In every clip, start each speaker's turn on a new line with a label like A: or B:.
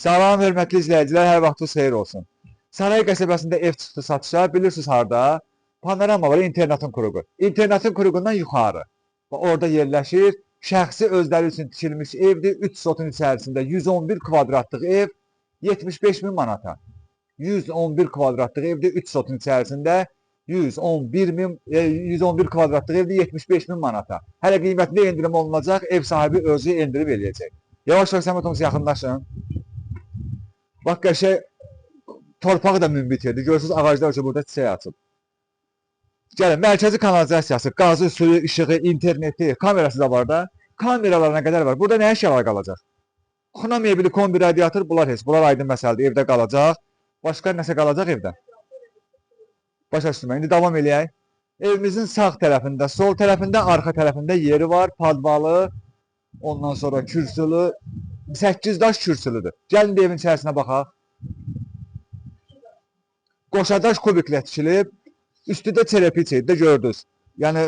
A: Salam, hörmətli izləyicilər, hər vaxtınız xeyir olsun. Saray qəsəbəsində ev çıxdı satışa, bilirsiniz harda? Panorama var, internetin kuruğu. İnternetin kuruğundan yuxarı. Orada yerləşir, şəxsi özləri üçün tikilmiş evdir, 3 sotun içərisində 111 kvadratlıq ev, 75 min manata. 111 kvadratlıq evdir, 3 sotun içərisində 111 kvadratlıq evdir, 75 min manata. Hələ qiymətində endirim olunacaq, ev sahibi özü endirib eləyəcək. Yavaş-yavaş Səmət Oğuz yaxınlaşın. Bax, qəşəng torpağı da münbitirdi. Görürsünüz, ağaclar üçün burada çiçək açıb. Gəlin, mərkəzi kanalizasiyası, qazı, suyu, işığı, interneti, kamerası da var da. Kameralarına qədər var. Burada nə əşyalar qalacaq? Xuna mebeli, kombi, radiator, bunlar heç. Bunlar aydın məsələdir. Evdə qalacaq. Başqa nəsə qalacaq evdə? Başa düşdüm. İndi davam eləyək. Evimizin sağ tərəfində, sol tərəfində, arxa tərəfində yeri var. Padvalı, ondan sonra kürsülü. 8 daş kürsülüdür. Gəlin də evin içərisinə baxaq. Qoşadaş kubiklə tikilib. Üstüdə terepiçadır da gördünüz. Yəni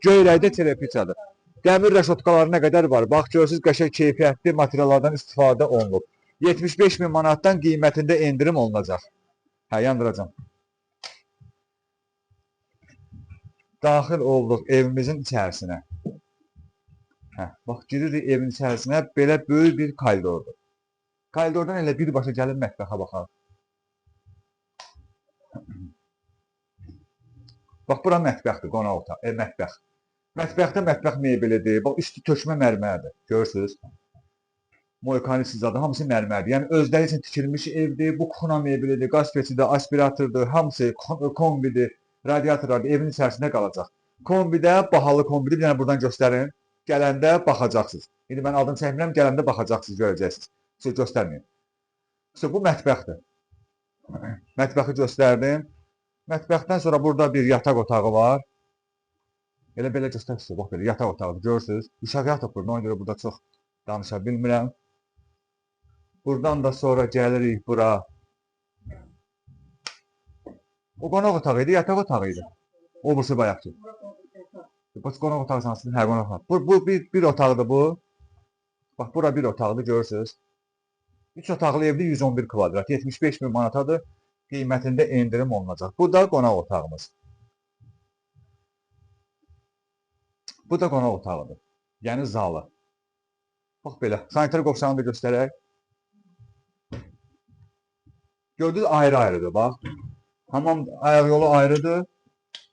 A: göyrəkdə terepiçadır. Dəmir rəşotkaları nə qədər var? Bax, görürsünüz, qəşəng keyfiyyətli materiallardan istifadə olunub. 75 min manatdan qiymətində endirim olunacaq. Hə, yandıracam. Daxil olduq evimizin içərisinə. Hə, bax, giririk evin içərisinə, belə böyük bir koridordur. Koridordan elə birbaşa gəlin mətbəxə baxaq. Bax, bura mətbəxdir, qonaq otağı, mətbəx. Mətbəxdə mətbəx mebelidir, bax, üstü tökmə mərmərdir, görürsünüz. Moykani sizadır, hamısı mərmərdir. Yəni, özləri üçün tikilmiş evdir, bu kuxuna mebelidir, qaz peçidir, aspiratordur, hamısı kombidir, radiatorlardır, evin içərisində qalacaq. Kombidə, bahalı kombidir, bir dənə buradan göstərin. Gələndə baxacaqsınız. İndi mən adını çəkmirəm, gələndə baxacaqsınız, görəcəksiniz. Siz göstərməyin. Bu mətbəxdir. Mətbəxi göstərdim. Mətbəxdən sonra burada bir yataq otağı var. Elə-belə göstərsiniz, bax belə, yataq otağıdır, görürsünüz. Uşaq yataq burada, ona görə burada çox danışa bilmirəm. Buradan da sonra gəlirik bura. O qonaq otağı idi, yataq otağı idi. O bursu bayaqdır. Bax, qonaq otağı sansın, hə, qonaq otağı. Bu bir otaqdır bu. Bax, bura bir otaqdır, görürsünüz. 3 otaqlı evdə 111 kvadrat, 75 min manatadır. Qiymətində endirim olunacaq. Bu da qonaq otağımız. Bu da qonaq otağıdır. Yəni zalı. Bax belə, sanitar qovşağını da göstərək. Gördünüz, ayrı-ayrıdır, bax. Hamam ayaq yolu ayrıdır.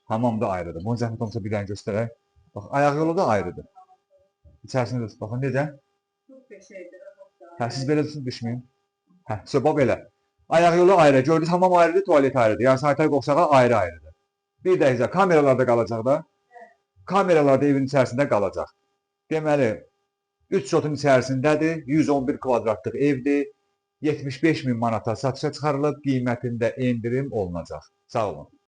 A: Hamam da ayrıdır. Bunu zəhmət olmasa bir dənə göstərək. Bax, ayaq yolu da ayrıdır. İçərisində də baxın, necə? Hə, siz belə düşməyin. Hə, bax belə. Ayaq yolu ayrı, gördünüz, hamam ayrıdır, tualet ayrıdır. Yəni, sanitar qovşağı ayrı-ayrıdır. Bir də isə kameralarda qalacaq da. Kameralarda evin içərisində qalacaq. Deməli, 3 sotun içərisindədir, 111 kvadratlıq evdir. 75 min manata satışa çıxarılıb, qiymətində endirim olunacaq. Sağ olun.